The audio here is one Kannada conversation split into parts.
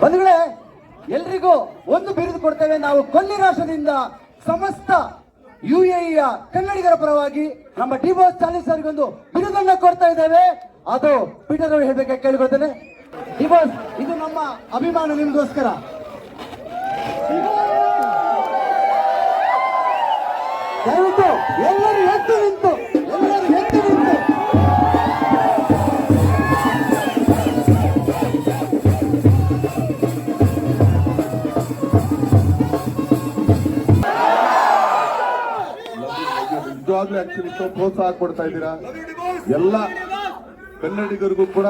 ಬಂಧುಗಳೇ, ಎಲ್ರಿಗೂ ಒಂದು ಬಿರುದು ಕೊಡ್ತೇವೆ ನಾವು. ಕೊಲ್ಲಿ ರಾಷ್ಟ್ರದಿಂದ ಸಮಸ್ತ UAEಯ ಕನ್ನಡಿಗರ ಪರವಾಗಿ ನಮ್ಮ ಡಿ-ಬಾಸ್ ಚಾರ್ಲಿ ಸರ್ಗೊಂದು ಬಿರುದನ್ನ ಕೊಡ್ತಾ ಇದ್ದೇವೆ. ಅದು ಪೀಟರ್ ಅವರು ಹೇಳ್ಬೇಕಾಗಿ ಕೇಳಿಕೊಳ್ತೇನೆ. ಡಿ-ಬಾಸ್, ಇದು ನಮ್ಮ ಅಭಿಮಾನ ನಿಮ್ಗೋಸ್ಕರ. ದಯವಿಟ್ಟು ಎಲ್ಲರೂ ಎದ್ದು ನಿಂತು ನಿಜವಾಗ್ಲೂ ಆಕ್ಚುಲಿ ಪ್ರೋತ್ಸಾಹ ಕೊಡ್ತಾ ಇದ್ದೀರಾ. ಎಲ್ಲ ಕನ್ನಡಿಗರಿಗೂ ಕೂಡ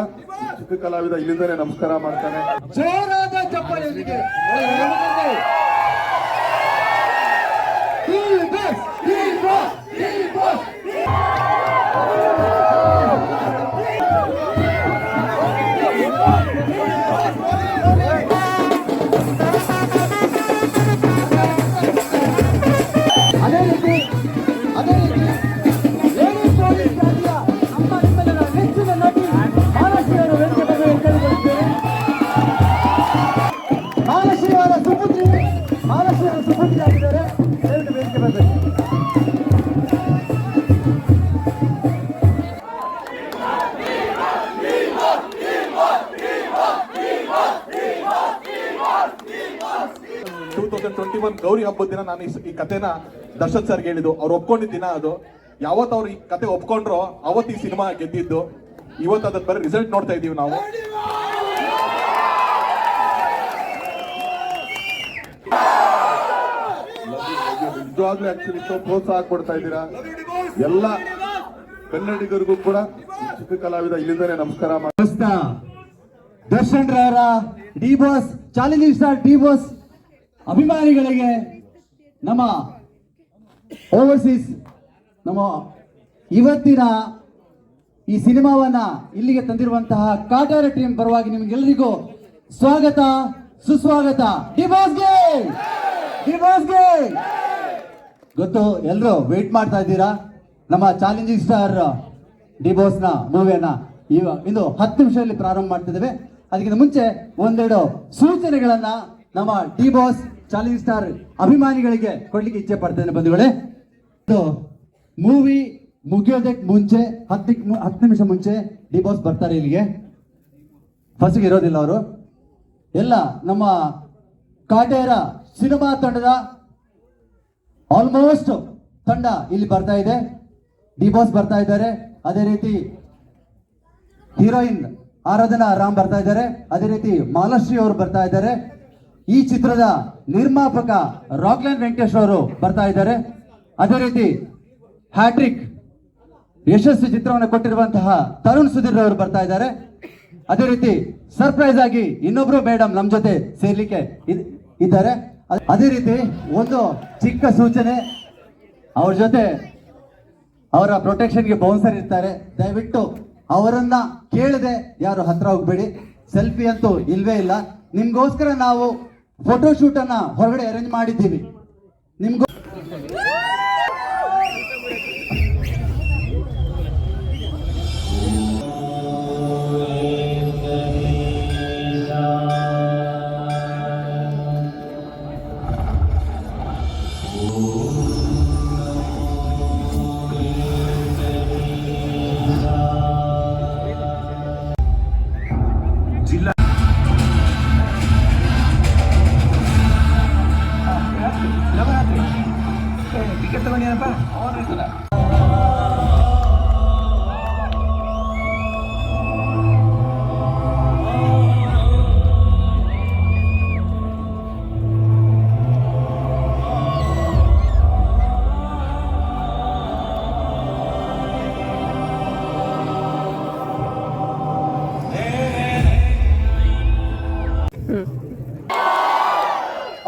ಚಿಕ್ಕ ಕಲಾವಿದ ಇಲ್ಲಿಂದಲೇ ನಮಸ್ಕಾರ ಮಾಡ್ತಾನೆ. ಜೋರಾದ ಚಪ್ಪಾಳೆಯೊಂದಿಗೆ ಸುಪುತ್ರಿ ಆಗಿದ್ದಾರೆ. ದಯವಿಟ್ಟು ವೇದಿಕೆ ಬರಬೇಕು. ಗೌರಿ ಹಬ್ಬದ ದಿನ ನಾನು ಈ ಕಥೆನ ದರ್ಶನ್ ಸರ್ ಹೇಳಿದ್ದು, ಅವ್ರು ಒಪ್ಕೊಂಡಿದ್ದ ದಿನ ಅದು. ಯಾವತ್ತು ಅವ್ರು ಈ ಕತೆ ಒಪ್ಕೊಂಡ್ರು ಅವತ್ತು ಈ ಸಿನಿಮಾ ಗೆದ್ದಿದ್ದು. ಇವತ್ತು ಅದ್ರ ಬರೀ ರಿಸಲ್ಟ್ ನೋಡ್ತಾ ಇದೀವಿ ನಾವು. ನಿಜವಾಗ್ಲೂ ಆಕ್ಚುಲಿ ಪ್ರೋತ್ಸಾಹ ಕೊಡ್ತಾ ಇದ್ದೀರಾ. ಎಲ್ಲ ಕನ್ನಡಿಗರಿಗೂ ಕೂಡ ಚಿಕ್ಕ ಕಲಾವಿದ ಇಲ್ಲಿಂದಲೇ ನಮಸ್ಕಾರ ಮಾಡ್ತಾ ದರ್ಶನ್ ರವರ ಡಿ-ಬಾಸ್ ಚಾಲೆಂಜಿಂಗ್ ಸ್ಟಾರ್ ಡಿ-ಬಾಸ್ ಅಭಿಮಾನಿಗಳಿಗೆ ನಮ್ಮ ಓವರ್ಸೀಸ್ ನಮ್ಮ ಇವತ್ತಿನ ಈ ಸಿನಿಮಾವನ್ನ ಇಲ್ಲಿಗೆ ತಂದಿರುವಂತಹ ಕಾಟಾರ ಟೀಮ್ ಪರವಾಗಿ ನಿಮ್ಗೆಲ್ಲರಿಗೂ ಸ್ವಾಗತ ಸುಸ್ವಾಗತ. ಡಿ-ಬಾಸ್ಗೆ ಗೊತ್ತು, ಎಲ್ಲರೂ ವೇಟ್ ಮಾಡ್ತಾ ಇದ್ದೀರಾ ನಮ್ಮ ಚಾಲೆಂಜಿಂಗ್ ಸ್ಟಾರ್ ಡಿ-ಬಾಸ್ ನ ಮೂವಿಯನ್ನ. ಇಂದು 10 ನಿಮಿಷದಲ್ಲಿ ಪ್ರಾರಂಭ ಮಾಡ್ತಿದ್ದೇವೆ. ಅದಕ್ಕಿಂತ ಮುಂಚೆ ಒಂದೆರಡು ಸೂಚನೆಗಳನ್ನ ನಮ್ಮ ಡಿ-ಬಾಸ್ ಚಾಲೆಂಜಿಂಗ್ ಸ್ಟಾರ್ ಅಭಿಮಾನಿಗಳಿಗೆ ಕೊಡ್ಲಿಕ್ಕೆ ಇಚ್ಛೆ ಪಡ್ತೇನೆ. ಬಂಧುಗಳೇ, ಮೂವಿ ಮುಗಿಯೋದಕ್ಕೆ ಮುಂಚೆ 10 ನಿಮಿಷ ಮುಂಚೆ ಡಿ-ಬಾಸ್ ಬರ್ತಾರೆ ಇಲ್ಲಿಗೆ. ಫಸ್ಟ್ಗೆ ಇರೋದಿಲ್ಲ ಅವರು. ಎಲ್ಲ ನಮ್ಮ ಕಾಟೇರ ಸಿನಿಮಾ ತಂಡದ ಆಲ್ಮೋಸ್ಟ್ ತಂಡ ಇಲ್ಲಿ ಬರ್ತಾ ಇದೆ. ಡಿ-ಬಾಸ್ ಬರ್ತಾ ಇದ್ದಾರೆ. ಅದೇ ರೀತಿ ಹೀರೋಯಿನ್ ಆರಾಧನಾ ರಾಮ್ ಬರ್ತಾ ಇದ್ದಾರೆ. ಅದೇ ರೀತಿ ಮಾಲಾಶ್ರೀ ಅವರು ಬರ್ತಾ ಇದ್ದಾರೆ. ಈ ಚಿತ್ರದ ನಿರ್ಮಾಪಕ ರಾಕ್ಲೈನ್ ವೆಂಕಟೇಶ್ ಅವರು ಬರ್ತಾ ಇದ್ದಾರೆ. ಅದೇ ರೀತಿ ಹ್ಯಾಟ್ರಿಕ್ ಯಶಸ್ವಿ ಚಿತ್ರವನ್ನು ಕೊಟ್ಟಿರುವಂತಹ ತರುಣ್ ಸುಧೀರ್ ಅವರು ಬರ್ತಾ ಇದ್ದಾರೆ. ಅದೇ ರೀತಿ ಸರ್ಪ್ರೈಸ್ ಆಗಿ ಇನ್ನೊಬ್ರು ಮೇಡಮ್ ನಮ್ಮ ಜೊತೆ ಸೇರ್ಲಿಕ್ಕೆ ಇದ್ದಾರೆ. ಅದೇ ರೀತಿ ಒಂದು ಚಿಕ್ಕ ಸೂಚನೆ, ಅವ್ರ ಜೊತೆ ಅವರ ಪ್ರೊಟೆಕ್ಷನ್ಗೆ ಬೌನ್ಸರ್ ಇರ್ತಾರೆ. ದಯವಿಟ್ಟು ಅವರನ್ನ ಕೇಳದೆ ಯಾರು ಹತ್ರ ಹೋಗ್ಬೇಡಿ. ಸೆಲ್ಫಿ ಅಂತೂ ಇಲ್ವೇ ಇಲ್ಲ. ನಿಮ್ಗೋಸ್ಕರ ನಾವು ಫೋಟೋ ಶೂಟ್ ಅನ್ನ ಹೊರಗಡೆ ಅರೇಂಜ್ ಮಾಡಿದ್ದೀವಿ. ನಿಮ್ಗೂ ಟಿಕೆಟ್ ತಗೊಂಡಿನಪ್ಪ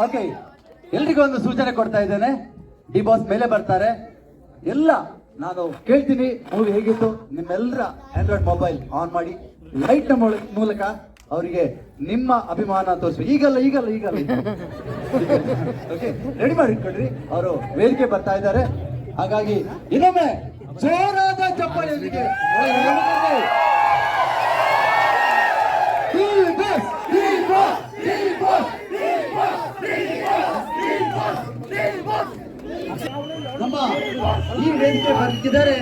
ಓಕೆ, ಎಲ್ರಿಗೂ ಒಂದು ಸೂಚನೆ ಕೊಡ್ತಾ ಇದ್ದೇನೆ. ಡಿ-ಬಾಸ್ ಮೇಲೆ ಬರ್ತಾರೆ. ಎಲ್ಲ ನಾನು ಕೇಳ್ತೀನಿ, ಮೂವಿ ಹೇಗಿತ್ತು ನಿಮ್ಮೆಲ್ಲರ ಆಂಡ್ರಾಯ್ಡ್ ಮೊಬೈಲ್ ಆನ್ ಮಾಡಿ ಲೈಟ್ ನ ಮೂಲಕ ಅವರಿಗೆ ನಿಮ್ಮ ಅಭಿಮಾನ ತೋರಿಸಿ. ಈಗಲ್ಲ ಓಕೆ, ರೆಡಿ ಮಾಡಿ ಇಟ್ಕೊಳ್ರಿ. ಅವರು ವೇದಿಕೆ ಬರ್ತಾ ಇದ್ದಾರೆ. ಹಾಗಾಗಿ ಇನ್ನೊಮ್ಮೆ ಜೋರಾದ ಚಪ್ಪಾಳೆಯೊಂದಿಗೆ ಡಿ-ಬಾಸ್ ಈ ವೇದಿಕೆ ಬರ್ತಿದ್ದಾರೆ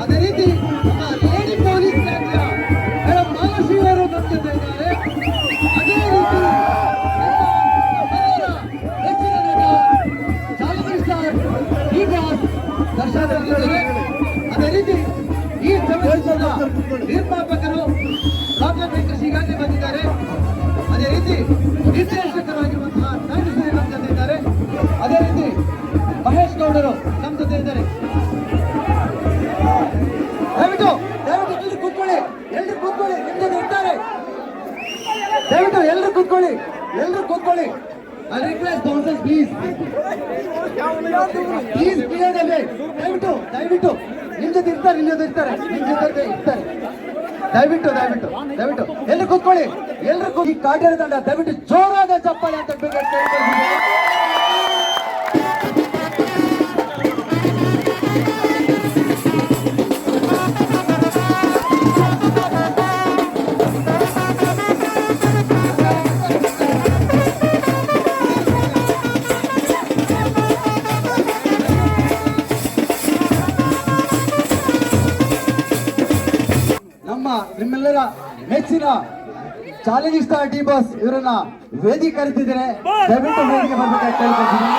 ಅದೇ ರೀತಿ ನಮ್ಮ ಲೇಡಿ ಪೊಲೀಸ್ ಮೇಡಮ್ ಮಾನಸಿ ಅವರು ಬರ್ತಿದ್ದಾರೆ. ಅದೇ ರೀತಿ ಹೆಚ್ಚಿನ ನಟ ಚಾಲೆಂಜಿಂಗ್ ಸ್ಟಾರ್ ದರ್ಶನ್ ಇದ್ದಾರೆ. ಅದೇ ರೀತಿ ಈ ಚಲನಚಿತ್ರದ ನಿರ್ಮಾಪಕರು ರಾಕ್ಲೈನ್ ವೆಂಕಟೇಶ್ ಈಗಾಗಲೇ ಬಂದಿದ್ದಾರೆ. ಅದೇ ರೀತಿ ನಿರ್ದೇಶಕರಾಗಿರುವಂತಹ ನಾಗೇಶ್ವರಿ ನಮ್ಮ ಜೊತೆ ಇದ್ದಾರೆ. ಅದೇ ರೀತಿ ಮಹೇಶ್ ಗೌಡರು ನಮ್ಮ ಜೊತೆ ಇದ್ದಾರೆ. ದಯವಿಟ್ಟು ಎಲ್ಲರೂ ಕೂತ್ಕೊಳ್ಳಿ, ಎಲ್ಲರೂ ಕೂತ್ಕೊಳ್ಳಿ, ನಿಮ್ಮ ಜೊತೆ ಇರ್ತಾರೆ. ದಯವಿಟ್ಟು ಎಲ್ಲರೂ ಕೂತ್ಕೊಳ್ಳಿ. I request bouncers please clear the way. ದಯವಿಟ್ಟು ನಿಮ್ಮ ಜೊತೆ ಇರ್ತಾರೆ. ದಯವಿಟ್ಟು ಎಲ್ಲರೂ ಕೂತ್ಕೊಳ್ಳಿ. ಈ ಕಾಟೇರ ತಂಡ ದಯವಿಟ್ಟು ಜೋರಾದ ಚಪ್ಪಾಳೆ ಅಂತ ಕೇಳ್ಕೊಳ್ತೀನಿ. ನಿಮ್ಮೆಲ್ಲರ ನೆಚ್ಚಿನ ಚಾಲೆಂಜಿಂಗ್ ಸ್ಟಾರ್ ಡಿ ಬಾಸ್ ಇವರನ್ನ ವೇದಿಕೆ ಕರೆದಿದ್ದಾರೆ. ದಯವಿಟ್ಟು ವೇದಿಕೆ ಬರ್ಬೇಕಾಗಿ ಕೇಳ್ಕೊಳ್ತೀನಿ.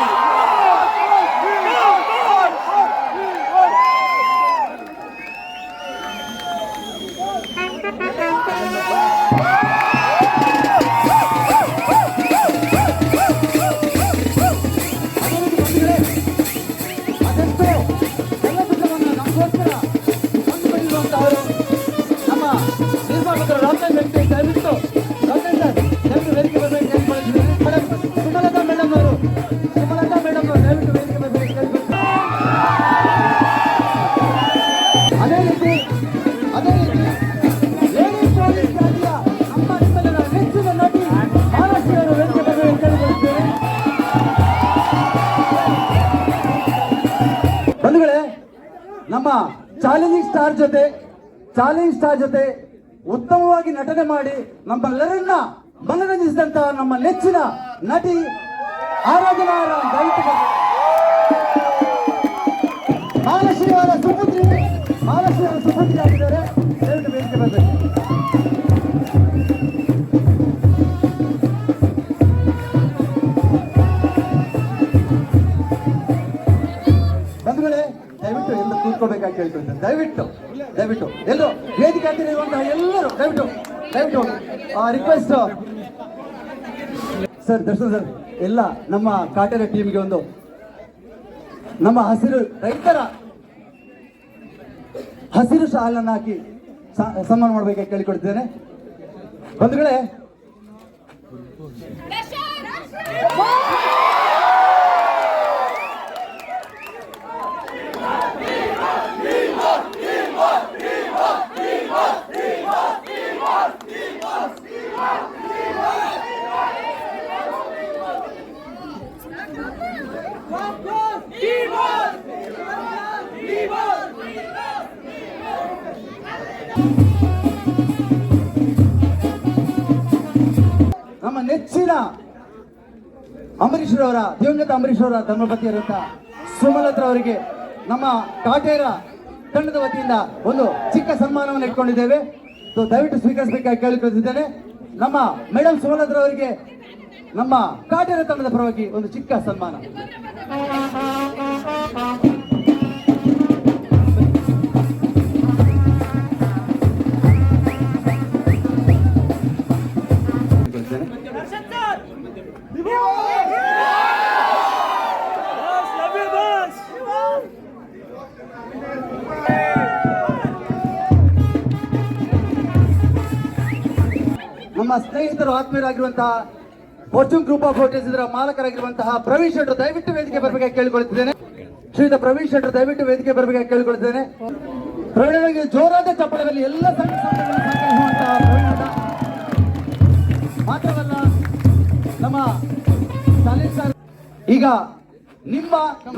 ಅದೆಷ್ಟೋ ಚಲನಚಿತ್ರವನ್ನು ನಮಗೋಸ್ಕರ ತಂದುಕೊಂಡಿರುವಂತಹವರು ನಮ್ಮ ನಿರ್ಮಾಪಕರು ರಾಕ್ಲೈನ್ ವೆಂಕಟೇಶ್. ದಯವಿಟ್ಟು ವೇದಿಕೆ ಬರಬೇಕು ಕೇಳ್ಕೊಳ್ತಿದ್ದೀನಿ. ಸುಮಲತಾ ಮೇಡಮ್ ಅವರು ದಯವಿಟ್ಟು ವೇದಿಕೆ ಬರಬೇಕು ಕೇಳ್ಕೊಳ್ತೀನಿ. ಅದೇ ರೀತಿ ಲೇಡಿ ಪೊಲೀಸ್ ರಾಜ್ಯ ನಮ್ಮ ನಿಮ್ಮೆಲ್ಲರ ನೆಚ್ಚಿನ ನಟಿ ಮಾನಸಿ ಅವರು ವೇದಿಕೆ ಬರಬೇಕು ಕೇಳಿಕೊಳ್ಳುತ್ತೇವೆ. ಬಂಧುಗಳೇ, ನಮ್ಮ ಚಾಲೆಂಜಿಂಗ್ ಸ್ಟಾರ್ ಜೊತೆ ಉತ್ತಮವಾಗಿ ನಟನೆ ಮಾಡಿ ನಮ್ಮೆಲ್ಲರನ್ನ ಮನರಂಜಿಸಿದಂತಹ ನಮ್ಮ ನೆಚ್ಚಿನ ನಟಿ ಆರಾಧನಾ ದಯವಿಟ್ಟು ಮಾನಸಿಯವರ ಸುಪುತ್ರಿ ಆಗಿದ್ದಾರೆ. ದಯವಿಟ್ಟು ವೇದಿಕೆ ಬರಬೇಕು. ಬಂಧುಗಳೇ, ದಯವಿಟ್ಟು ಎಲ್ಲರೂ ಕೂತ್ಕೋಬೇಕಾಗಿ ಕೇಳ್ಕೊಳ್ತೇನೆ. ದಯವಿಟ್ಟು ಎಲ್ಲರೂ ವೇದಿಕೆ ಹತ್ತಿರುವಂತಹ ಎಲ್ಲರೂ ದಯವಿಟ್ಟು ರಿಕ್ವೆಸ್ಟ್ ಸರ್. ದರ್ಶನ್ ಸರ್, ಎಲ್ಲ ನಮ್ಮ ಕಾಟೇರ ಟೀಮ್ಗೆ ಒಂದು ನಮ್ಮ ರೈತರ ಹಸಿರು ಶಾಲನ್ನು ಹಾಕಿ ಸನ್ಮಾನ ಮಾಡಬೇಕಾಗಿ ಕೇಳಿಕೊಡ್ತಿದ್ದೇನೆ. ಬಂಧುಗಳೇ, ನಮ್ಮ ನೆಚ್ಚಿನ ದಿವಂಗತ ಅಂಬರೀಶ್ ಅವರ ಧರ್ಮಪತಿಯರಂತ ಸುಮಲತಾ ಅವರಿಗೆ ನಮ್ಮ ಕಾಟೇರ ತಂಡದ ವತಿಯಿಂದ ಒಂದು ಚಿಕ್ಕ ಸನ್ಮಾನವನ್ನು ಇಟ್ಕೊಂಡಿದ್ದೇವೆ. ದಯವಿಟ್ಟು ಸ್ವೀಕರಿಸಬೇಕಾಗಿ ಕೇಳಿಕೊಳ್ಳುತ್ತಿದ್ದೇನೆ. ನಮ್ಮ ಮೇಡಮ್ ಸುಮಲತಾ ಅವರಿಗೆ ನಮ್ಮ ಕಾಟೇರ ತಂಡದ ಪರವಾಗಿ ಒಂದು ಚಿಕ್ಕ ಸನ್ಮಾನ. ನಮ್ಮ ಸ್ನೇಹಿತರು ಆತ್ಮೀಯರಾಗಿರುವಂತಹ ಫಾರ್ಚೂನ್ ಗ್ರೂಪ್ ಆಫ್ ಹೋಟೆಲ್ಸ್ ಇದರ ಮಾಲಕರಾಗಿರುವಂತಹ ಪ್ರವೀಣ್ ಶೆಟ್ಟರ್ ದಯವಿಟ್ಟು ವೇದಿಕೆ ಬರಬೇಕಾಗಿ ಕೇಳಿಕೊಳ್ಳುತ್ತಿದ್ದೇನೆ. ಶ್ರೀಯುತ ಪ್ರವೀಣ್ ಶೆಟ್ಟರ್ ದಯವಿಟ್ಟು ವೇದಿಕೆ ಬರಬೇಕಾಗಿ ಕೇಳಿಕೊಳ್ಳುತ್ತಿದ್ದೇನೆ. ಪ್ರವೀಣರಿಗೆ ಜೋರಾದ ಚಪ್ಪಳದಲ್ಲಿ ಎಲ್ಲ ಸಂಘ ಸಂಸ್ಥೆಗಳನ್ನು ಮಾತ್ರವಲ್ಲ ನಮ್ಮ ಈಗ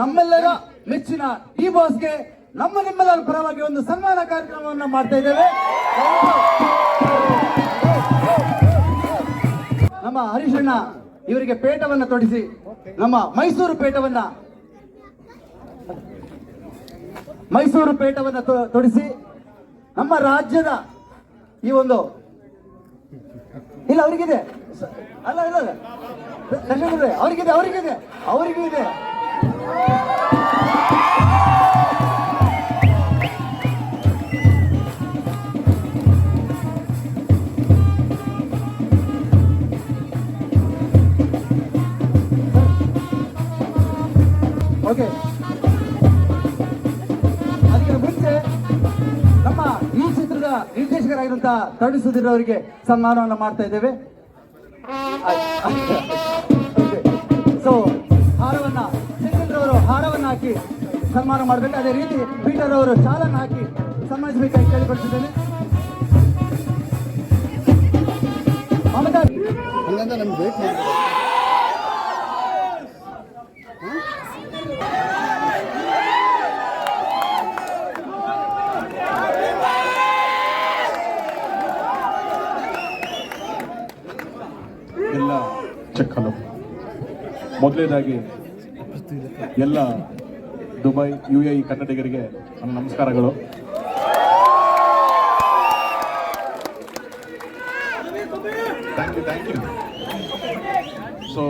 ನಮ್ಮೆಲ್ಲರ ಮೆಚ್ಚಿನ ಡಿ ಬಾಸ್ಗೆ ನಿಮ್ಮೆಲ್ಲರ ಪರವಾಗಿ ಒಂದು ಸನ್ಮಾನ ಕಾರ್ಯಕ್ರಮವನ್ನು ಮಾಡ್ತಾ ಇದ್ದೇವೆ. ನಮ್ಮ ಹರೀಶಣ್ಣ ಇವರಿಗೆ ಪೇಟವನ್ನ ತೊಡಿಸಿ, ನಮ್ಮ ಮೈಸೂರು ಪೇಟವನ್ನ ತೊಡಿಸಿ ನಮ್ಮ ರಾಜ್ಯದ ಈ ಒಂದು ಇಲ್ಲ ಅವರಿಗಿದೆ ಅಲ್ಲ ಇಲ್ಲ ದರ್ಶಕರೇ, ಅವರಿಗಿದೆ ಓಕೆ. ಅದಕ್ಕೆ ಮುಂಚೆ ನಮ್ಮ ಈ ಚಿತ್ರದ ನಿರ್ದೇಶಕರಾಗಿರುವಂತಹ ತರುಣ್ ಸುಧೀರ್ ಅವರಿಗೆ ಸನ್ಮಾನವನ್ನು ಮಾಡ್ತಾ ಇದ್ದೇವೆ. ಸೊ ಅವರು ಹಾರವನ್ನು ಹಾಕಿ ಸನ್ಮಾನ ಮಾಡಬೇಕು. ಅದೇ ರೀತಿ ಪೀಟರ್ ಅವರು ಶಾಲನ್ನು ಹಾಕಿ ಸನ್ಮಾನಿಸಬೇಕಾಗಿ ಕೇಳಿಕೊಳ್ತಿದ್ದೇನೆ. ಮಮತಾ ನಮ್ಗೆ ವೇಟ್ ಮಾಡಿ ಎಲ್ಲ ಚೆಕ್ ಹಲೋ. ಮೊದಲನೇದಾಗಿ ಎಲ್ಲ ದುಬೈ UAE ಕನ್ನಡಿಗರಿಗೆ ನನ್ನ ನಮಸ್ಕಾರಗಳು. Thank you. ಸೊ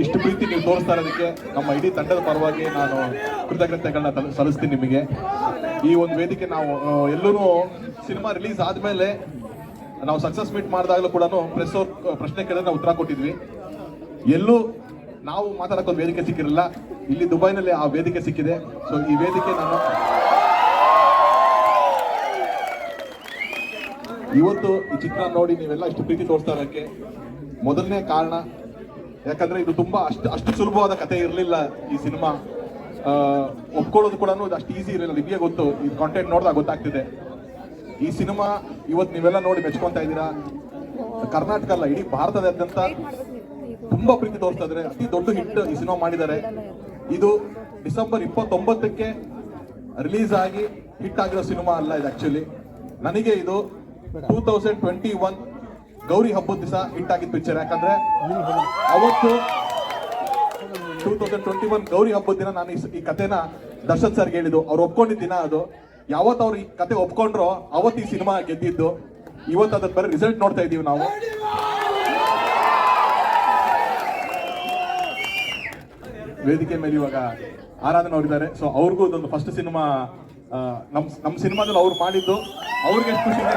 ಇಷ್ಟು ಪ್ರೀತಿ ನೀವು ತೋರಿಸ್ತಾ ಇರೋದಕ್ಕೆ ನಮ್ಮ ಇಡೀ ತಂಡದ ಪರವಾಗಿ ನಾನು ಕೃತಜ್ಞತೆಗಳನ್ನ ಸಲ್ಲಿಸ್ತೀನಿ ನಿಮಗೆ. ಈ ಒಂದು ವೇದಿಕೆ ನಾವು ಎಲ್ಲರೂ ಸಿನಿಮಾ ರಿಲೀಸ್ ಆದಮೇಲೆ ನಾವು ಸಕ್ಸಸ್ ಮೀಟ್ ಮಾಡಿದಾಗಲೂ ಕೂಡ ಪ್ರೆಸ್ ಅವ್ರ ಪ್ರಶ್ನೆ ಕೇಳಿದ್ರೆ ನಾವು ಉತ್ತರ ಕೊಟ್ಟಿದ್ವಿ. ಎಲ್ಲೂ ನಾವು ಮಾತಾಡೋಕೆ ಒಂದು ವೇದಿಕೆ ಸಿಕ್ಕಿರಲಿಲ್ಲ. ಇಲ್ಲಿ ದುಬೈನಲ್ಲಿ ಆ ವೇದಿಕೆ ಸಿಕ್ಕಿದೆ. ಸೊ ಈ ವೇದಿಕೆ ನಾನು ಇವತ್ತು ಈ ಚಿತ್ರ ನೋಡಿ ನೀವೆಲ್ಲ ಇಷ್ಟು ಪ್ರೀತಿ ತೋರಿಸ್ತಾ ಇರೋಕ್ಕೆ ಮೊದಲನೇ ಕಾರಣ, ಯಾಕಂದ್ರೆ ಇದು ತುಂಬಾ ಅಷ್ಟು ಸುಲಭವಾದ ಕಥೆ ಇರಲಿಲ್ಲ. ಈ ಸಿನಿಮಾ ಒಪ್ಕೊಳ್ಳೋದು ಕೂಡ ಅಷ್ಟು ಈಸಿ ಇರಲಿಲ್ಲ. ನಿಮಗೆ ಗೊತ್ತು, ಈ ಕಾಂಟೆಂಟ್ ನೋಡಿದಾಗ ಗೊತ್ತಾಗ್ತಿದೆ. ಈ ಸಿನಿಮಾ ಇವತ್ತು ನೀವೆಲ್ಲ ನೋಡಿ ಮೆಚ್ಕೊಂತಾ ಇದ್ದೀರಾ. ಕರ್ನಾಟಕ ಅಲ್ಲ, ಇಡೀ ಭಾರತದಾದ್ಯಂತ ತುಂಬಾ ಪ್ರೀತಿ ತೋರಿಸ್ತಾ ಇದ್ದಾರೆ. ಅತಿ ದೊಡ್ಡ ಹಿಟ್ ಈ ಸಿನಿಮಾ ಮಾಡಿದ್ದಾರೆ. ಇದು ಡಿಸೆಂಬರ್ 29ಕ್ಕೆ ರಿಲೀಸ್ ಆಗಿ ಹಿಟ್ ಆಗಿರೋ ಸಿನಿಮಾ ಅಲ್ಲ ಇದು. ಆಕ್ಚುಲಿ ನನಗೆ ಇದು 2021 ಗೌರಿ ಹಬ್ಬದ ದಿವಸ ಹಿಟ್ ಆಗಿದ್ದ ಪಿಕ್ಚರ್. ಯಾಕಂದ್ರೆ ಅವತ್ತು 2021 ಗೌರಿ ಹಬ್ಬದ ದಿನ ನಾನು ಈ ಕಥೆನ ದರ್ಶನ್ ಸರ್ಗೆ ಹೇಳಿದ್ದು. ಅವ್ರು ಒಪ್ಕೊಂಡಿದ್ದ ದಿನ ಅದು. ಯಾವತ್ತು ಅವ್ರು ಈ ಕತೆ ಒಪ್ಕೊಂಡ್ರೋ ಅವತ್ತು ಈ ಸಿನಿಮಾ ಗೆದ್ದಿದ್ದು. ಇವತ್ತು ಅದ್ರ ಬರೀ ರಿಸಲ್ಟ್ ನೋಡ್ತಾ ಇದೀವಿ ನಾವು. ವೇದಿಕೆ ಮೇಲೆ ಇವಾಗ ಆರಾಧನ ಅವರಿದ್ದಾರೆ. ಸೊ ಅವ್ರಿಗೂ ಇದೊಂದು ಫಸ್ಟ್ ಸಿನಿಮಾ. ನಮ್ಮ ಸಿನಿಮಾದಲ್ಲಿ ಅವ್ರು ಮಾಡಿದ್ದು ಅವ್ರಿಗೆ ಎಷ್ಟು ಖುಷಿ ಇದೆ.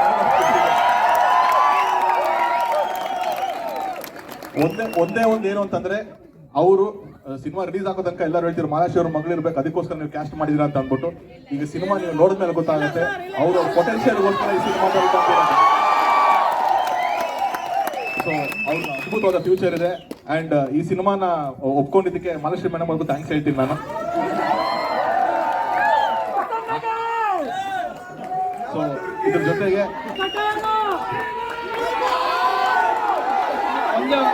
ಒಂದೇ ಏನು ಅಂತಂದ್ರೆ, ಅವರು ಸಿನಿಮಾ ರಿಲೀಸ್ ಆಗೋ ತನಕ ಎಲ್ಲರೂ ಹೇಳ್ತಿದ್ರು ಮಹಾರಾಷ್ಟ್ರ ಅವ್ರ ಮಗಳಿರ್ಬೇಕು, ಅದಕ್ಕೋಸ್ಕರ ನೀವು ಕ್ಯಾಸ್ಟ್ ಮಾಡಿದಿರಾ ಅಂತ ಅಂದ್ಬಿಟ್ಟು. ಈಗ ಸಿನಿಮಾ ನೀವು ನೋಡಿದ್ಮೇಲೆ ಗೊತ್ತಾಗುತ್ತೆ ಅವ್ರ ಪೊಟೆನ್ಶಿಯಲ್ಗೋಸ್ಕರ ಈ ಸಿನಿಮಾದಲ್ಲಿ ಬಂದಿರೋದು. ಸೊ ಅವ್ರಿಗೆ ಅದ್ಭುತವಾದ ಫ್ಯೂಚರ್ ಇದೆ. ಅಂಡ್ ಈ ಸಿನಿಮಾನ ಒಪ್ಕೊಂಡಿದ್ದಕ್ಕೆ ಮಹಾಲಕ್ಷ್ಮಿ ಮೇಡಮ್ ಅವ್ರಿಗೂ ಥ್ಯಾಂಕ್ಸ್ ಹೇಳ್ತೀನಿ ನಾನು. ಸೊ ಇದ್ರ ಜೊತೆಗೆ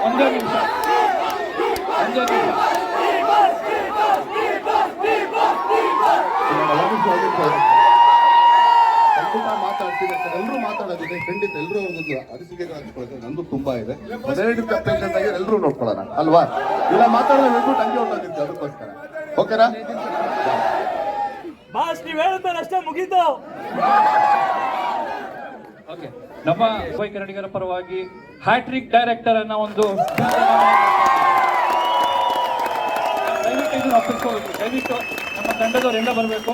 ಒಂದೇ ನಿಮಿಷ ಖಂಡಿತ ಮಾತಾಡ್ತೀನಿ. ಎಲ್ಲರೂ ಮಾತಾಡೋದಿದೆ, ಖಂಡಿತ ಎಲ್ಲರೂ ಅವ್ರದ್ದು ಅನಿಸಿಕೆಗಳು ಹಂಚ್ಕೊಳ್ಳೋದು ನಂದು ತುಂಬಾ ಇದೆ. ಮೊದಲನೇ ಪೇಷಂಟ್ ಆಗಿ ಎಲ್ಲರೂ ನೋಡ್ಕೊಳ್ಳೋಣ ಅಲ್ವಾ? ಇಲ್ಲ ಮಾತಾಡೋದು ಎಲ್ಲರೂ ತಂಗಿ ಹೊಂಟೋಗಿತ್ತು, ಅದಕ್ಕೋಸ್ಕರ. ಓಕೆನಾ? ಬಾಸ್ ನೀವು ಹೇಳುತ್ತಾರೆ ಅಷ್ಟೇ, ಮುಗೀತು. ಓಕೆ, ನಮ್ಮ ದುಬೈ ಕನ್ನಡಿಗರ ಪರವಾಗಿ ಹ್ಯಾಟ್ರಿಕ್ ಡೈರೆಕ್ಟರ್ ಅನ್ನ ಒಂದು ದಯವಿಟ್ಟು ಇದನ್ನು ಒಪ್ಪಿಸ್ಕೋಬೇಕು. ದಯವಿಟ್ಟು ನಮ್ಮ ತಂಡದವರೆಲ್ಲ ಬರಬೇಕು.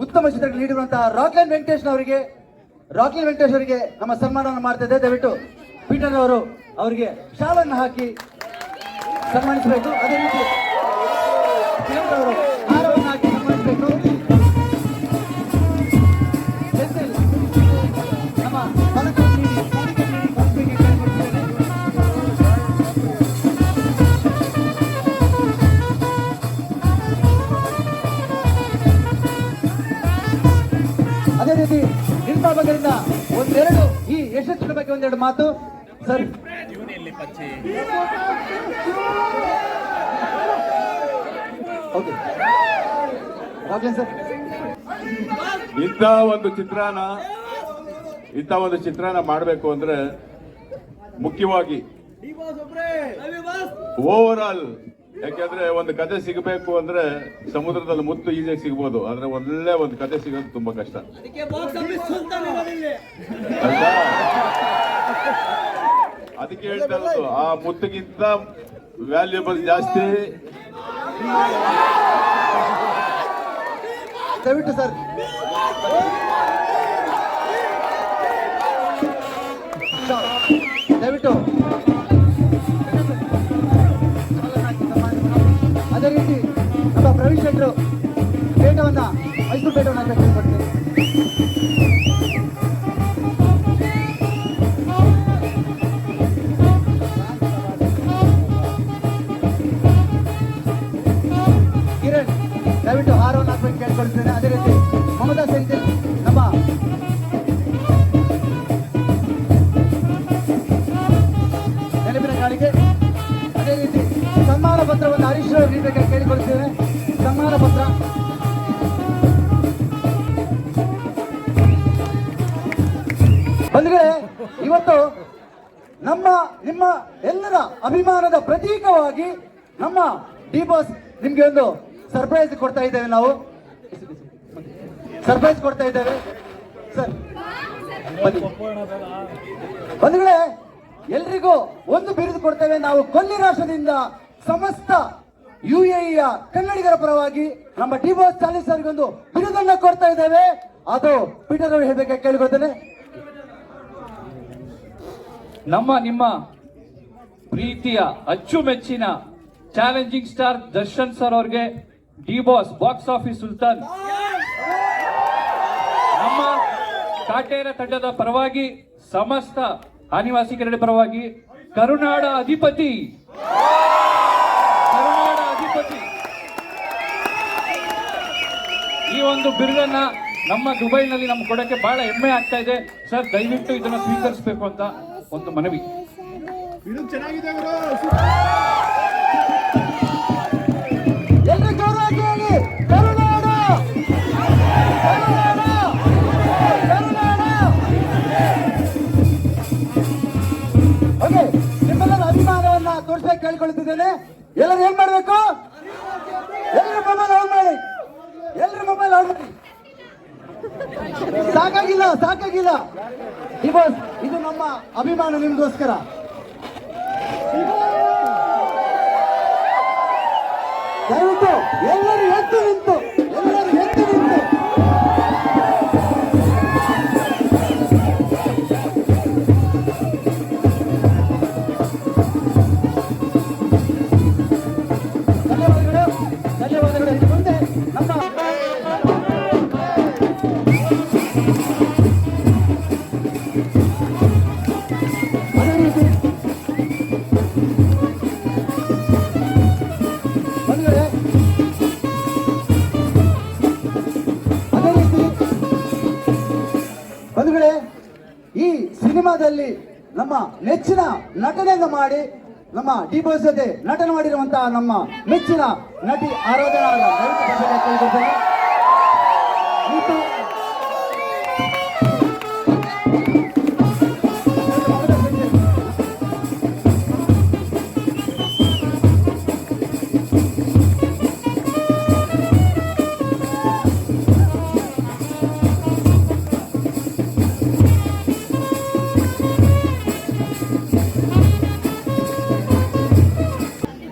ಉತ್ತಮ ಚಿತ್ರಕ್ಕೆ ನೀಡಿರುವಂತಹ ರಾಕ್ಲೈನ್ ವೆಂಕಟೇಶ್ ಅವರಿಗೆ ನಮ್ಮ ಸನ್ಮಾನವನ್ನು ಮಾಡ್ತಾ ಇದ್ದೇವೆ. ದಯವಿಟ್ಟು ಪೀಟರ್ ಅವರು ಅವರಿಗೆ ಶಾಲನ್ನು ಹಾಕಿ ಸನ್ಮಾನಿಸಬೇಕು. ಅದೇ ರೀತಿ ಅವರು ಹಾರವನ್ನು ಹಾಕಿ ಸನ್ಮಾನಿಸಬೇಕು. ನಮ್ಮ ಪದಕವನ್ನು ನೀಡಿ ಕಳಿಸಬೇಕೆ ಕೇಳಿಕೊಳ್ತೇನೆ. ಎಂಬುದರಿಂದ ಒಂದೆರಡು ಈ ಯಶಸ್ಸಿನ ಬಗ್ಗೆ ಒಂದೆರಡು ಮಾತು ಸರ್. Okay Raghavendra sir. ಇಂಥ ಒಂದು ಚಿತ್ರಾನ ಮಾಡಬೇಕು ಅಂದ್ರೆ ಮುಖ್ಯವಾಗಿ ಓವರ್ ಆಲ್, ಯಾಕೆಂದ್ರೆ ಒಂದು ಕತೆ ಸಿಗಬೇಕು ಅಂದ್ರೆ ಸಮುದ್ರದಲ್ಲಿ ಮುತ್ತು ಈಜಿಯಾಗಿ ಸಿಗ್ಬೋದು, ಆದ್ರೆ ಒಳ್ಳೆ ಒಂದು ಕತೆ ಸಿಗೋದು ತುಂಬಾ ಕಷ್ಟ ಅಲ್ವಾ? ಅದಕ್ಕೆ ಹೇಳ್ತಾ ಇರೋದು, ಆ ಮುತ್ತಿಗಿಂತ ವ್ಯಾಲ್ಯೂಬಲ್ ಜಾಸ್ತಿ. ದಯವಿಟ್ಟು ಸರ್ ದಯವಿಟ್ಟು ಅದೇ ರೀತಿ ನಮ್ಮ ಪ್ರವೀಣ್ ಶೆಟ್ಟರು ಪೇಟವನ್ನ ಮೈಸೂರು ಪೇಟವನ್ನ ಅಂತ ಕೇಳ್ಕೊಡ್ತೀನಿ. ಕಿರಣ್ ದಯವಿಟ್ಟು ಹಾರವನ್ನು ಹಾಕಬೇಕು ಕೇಳ್ಕೊಳ್ತೇನೆ. ಅದೇ ರೀತಿ ಮಮತಾ ಸೆಂಥಿಲ್ ನಮ್ಮ ನೆನಪಿನ ಕಾಣಿಕೆ. ಅದೇ ರೀತಿ ಸನ್ಮಾನ ಪತ್ರವನ್ನು ಹರೀಶ್ ಅವರು ನೀಡಬೇಕಾಗಿ ಕೇಳಿಕೊಳ್ತೇನೆ. ಸನ್ಮಾನ ಪತ್ರ ಬಂದ್ರೆ ಇವತ್ತು ನಿಮ್ಮ ಎಲ್ಲರ ಅಭಿಮಾನದ ಪ್ರತೀಕವಾಗಿ ನಮ್ಮ ಡಿ ಬಾಸ್ ನಿಮ್ಗೆ ಒಂದು ಸರ್ಪ್ರೈಸ್ ಕೊಡ್ತಾ ಇದ್ದೇವೆ. ನಾವು ಸರ್ಪ್ರೈಸ್ ಕೊಡ್ತಾ ಇದ್ದೇವೆ ಸರ್. ಬಂಧುಗಳೇ, ಎಲ್ರಿಗೂ ಒಂದು ಬಿರುದು ಕೊಡ್ತೇವೆ ನಾವು. ಕೊಲ್ಲಿ ರಾಷ್ಟ್ರದಿಂದ ಸಮಸ್ತ UAEಯ ಕನ್ನಡಿಗರ ಪರವಾಗಿ ನಮ್ಮ ಡಿ ಬಾಸ್ ಚಾಲಿಸ್ ಅವರಿಗೆ ಒಂದು ಬಿರುದನ್ನ ಕೊಡ್ತಾ ಇದ್ದೇವೆ. ಅದು ಪೀಟರ್ ಅವರು ಹೇಳ್ಬೇಕಾಗಿ ಕೇಳಿಕೊಳ್ತೇನೆ. ನಿಮ್ಮ ಪ್ರೀತಿಯ ಅಚ್ಚುಮೆಚ್ಚಿನ ಚಾಲೆಂಜಿಂಗ್ ಸ್ಟಾರ್ ದರ್ಶನ್ ಸರ್ ಅವ್ರಿಗೆ D boss box office Sultan ನಮ್ಮ ಕಾಟೇರ ತಂಡದ ಪರವಾಗಿ ಸಮಸ್ತ ಆದಿವಾಸಿ ಕನ್ನಡ ಪರವಾಗಿ ಕರುನಾಡ ಅಧಿಪತಿ ಈ ಒಂದು ಬಿರುದನ್ನ ನಮ್ಮ ದುಬೈನಲ್ಲಿ ನಮ್ಗೆ ಕೊಡಕ್ಕೆ ಬಹಳ ಹೆಮ್ಮೆ ಆಗ್ತಾ ಇದೆ ಸರ್. ದಯವಿಟ್ಟು ಇದನ್ನ ಸ್ವೀಕರಿಸಬೇಕು ಅಂತ ಒಂದು ಮನವಿ. ಎಲ್ಲರೂ ಜೋರಾಗಿ ಹೇಳಿ, ಕರುನಾಡ ಕರುನಾಡ ಕರುನಾಡ. ಓಕೆ, ನಿಮ್ಮೆಲ್ಲರ ಅಭಿಮಾನವನ್ನ ತೋರಿಸಬೇಕು ಕೇಳ್ಕೊಳ್ತಿದ್ದೇನೆ. ಎಲ್ಲರೂ ಏನ್ ಮಾಡ್ಬೇಕು? ಎಲ್ಲರೂ ಮೊಬೈಲ್ ಆನ್ ಮಾಡಿ, ಎಲ್ಲರೂ ಮೊಬೈಲ್ ಆನ್ ಮಾಡಿ. ಸಾಕಾಗಿಲ್ಲ ಬಾಸ್, ಇದು ನಮ್ಮ ಅಭಿಮಾನ ನಿಮ್ಗೋಸ್ಕರ. ದಯವಿಟ್ಟು ಎಲ್ಲರೂ ಎದ್ದು ನಿಂತು ಧನ್ಯವಾದಗಳು. ಇನ್ನು ಮುಂದೆ ನಮ್ಮ ಅದೇ ರೀತಿ ಬಂಧುಗಳೇ, ಈ ಸಿನಿಮಾದಲ್ಲಿ ನಮ್ಮ ನೆಚ್ಚಿನ ನಟನೆಯನ್ನು ಮಾಡಿ ನಮ್ಮ ಡಿ ಬಾಸ್ ಜೊತೆ ನಟನೆ ಮಾಡಿರುವಂತಹ ನಮ್ಮ ಮೆಚ್ಚಿನ ನಟಿ ಆರಾಧನಾ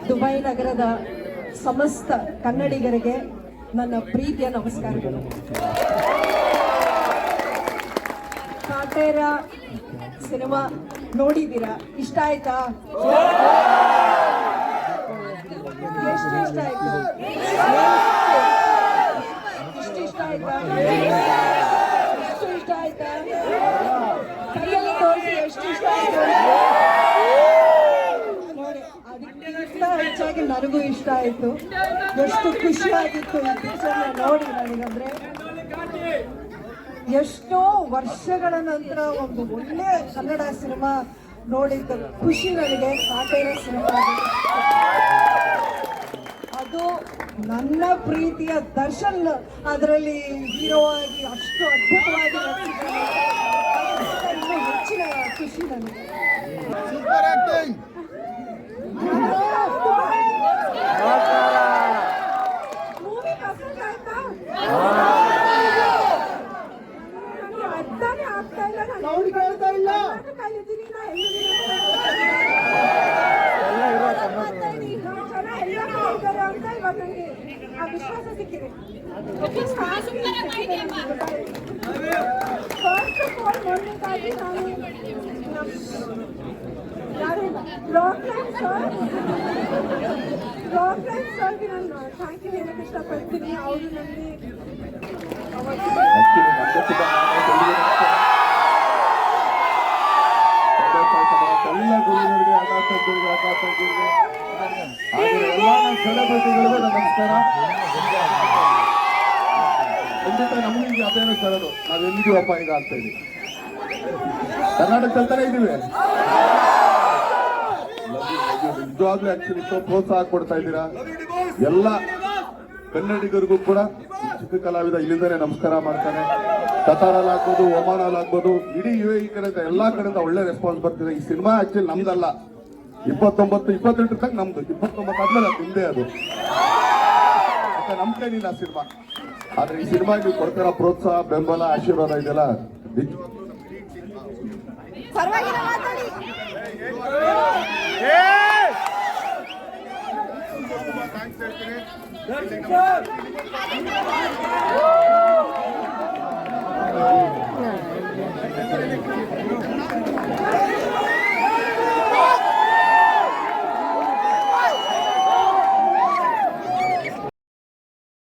ದುಬೈ ನಗರದ ಸಮಸ್ತ ಕನ್ನಡಿಗರಿಗೆ ನನ್ನ ಪ್ರೀತಿಯ ನಮಸ್ಕಾರಗಳು. ಕಾಟೇರ ಸಿನಿಮಾ ನೋಡಿದ್ದೀರಾ? ಇಷ್ಟ ಆಯ್ತಾ? ಎಷ್ಟು ಇಷ್ಟ ಆಯ್ತು? ಇಷ್ಟ ಆಯ್ತಾ? ಎಷ್ಟು ಇಷ್ಟ ಆಯ್ತಾ? ಕೈಯಲ್ಲಿ ತೋರಿಸಿ ಎಷ್ಟು ಇಷ್ಟ ಆಯ್ತು ನೋಡಿ. ಅದಕ್ಕಿಂತ ಹೆಚ್ಚಾಗಿ ನನಗೂ ಇಷ್ಟ ಆಯ್ತು. ಎಷ್ಟು ಖುಷಿ ಆಗಿತ್ತು ಈ ಪಿಕ್ಚರ್ನ ನೋಡಿ ನನಗಂದ್ರೆ. ಎಷ್ಟೋ ವರ್ಷಗಳ ನಂತರ ಒಂದು ಒಳ್ಳೆ ಕನ್ನಡ ಸಿನಿಮಾ ನೋಡಿದ್ದ ಖುಷಿ ನನಗೆ ಕಾಟೇರ ಸಿನಿಮಾ. ಅದು ನನ್ನ ಪ್ರೀತಿಯ ದರ್ಶನ್ ಅದರಲ್ಲಿ ಹೀರೋ ಆಗಿ ಅಷ್ಟು ಅದ್ಭುತವಾಗಿ ನಟಿಸಿದ್ದಾರೆ. ಅದರಿಂದ ಇನ್ನೂ ಹೆಚ್ಚಿನ ಖುಷಿ ನನಗೆ. ಮೂವಿ ಪಸಂದ್ ಆಯ್ತಾ? ನನಗೆ ಅರ್ಥನೇ ಆಗ್ತಾ ಇಲ್ಲ. ನಾನು ಕೇಳ್ತಾ ಇಲ್ಲ. ಕಲಿತೀನಿ ನಾ ಅಂತ ಇವಾಗ ನನಗೆ ಆ ವಿಶ್ವಾಸ ಸಿಕ್ಕಿದೆ. ಫಸ್ಟ್ ಆಫ್ ಆಲ್ ಮೊದಲನೇದಾಗಿ ನಾನು ರಾಕ್ಲೈನ್ ಸರ್ಗೆ ನಾನು ಥ್ಯಾಂಕ್ ಯು ಹೇಳಕ್ಕೆ ಇಷ್ಟಪಡ್ತೀನಿ. ಅವರು ನನಗೆ ಎಲ್ಲ ಗುರುಗಳಿಗೆ ಸೆಲೆಬ್ರಿಟಿಗಳಿಗೂ ನಮಸ್ಕಾರ. ಖಂಡಿತ ನಮಗೆ ಅದೇನೋ ಸರದು ನಾವು ಎಲ್ಲಿದ್ದೀವಪ್ಪ ಈಗ ಅಂತ ಹೇಳಿ ಕರ್ನಾಟಕದಲ್ತಾನೆ ಇದೀವಿ. ನಿಜವಾಗ್ಲೂ ಆಕ್ಚುಲಿ ಪ್ರೋತ್ಸಾಹ ಕೊಡ್ತಾ ಇದ್ದೀರಾ ಎಲ್ಲ ಕನ್ನಡಿಗರಿಗೂ ಕೂಡ. ಚಿಕ್ಕ ಕಲಾವಿದ ಇಲ್ಲಿಂದನೇ ನಮಸ್ಕಾರ ಮಾಡ್ತಾನೆ. ಕತಾರಲ್ಲಿ ಆಗ್ಬೋದು, ಒಮಾನಲ್ಲಿ ಆಗ್ಬೋದು, ಇಡೀ UAE ಕಡೆಯಿಂದ ಎಲ್ಲಾ ಕಡೆಯಿಂದ ಒಳ್ಳೆ ರೆಸ್ಪಾನ್ಸ್ ಬರ್ತಿದೆ. ಈ ಸಿನಿಮಾ ಆಕ್ಚುಲಿ ನಮ್ದಲ್ಲ, 29-28 ತನಕ ನಮ್ದು, 29 ಆದ್ಮೇಲೆ ಅದು ನಿಮ್ದೇ. ಅದು ನಮ್ ಕೈಲಿಲ್ಲ ಸಿನಿಮಾ. ಆದ್ರೆ ಈ ಸಿನಿಮಾಗೆ ನೀವು ಕೊಡ್ತಿರೋ ಪ್ರೋತ್ಸಾಹ, ಬೆಂಬಲ, ಆಶೀರ್ವಾದ ಇದೆಲ್ಲ ಪರವಾಗಿಲ್ಲ ಮಾತಾಡಿ. ಥ್ಯಾಂಕ್ಸ್ ಹೇಳ್ತೀನಿ.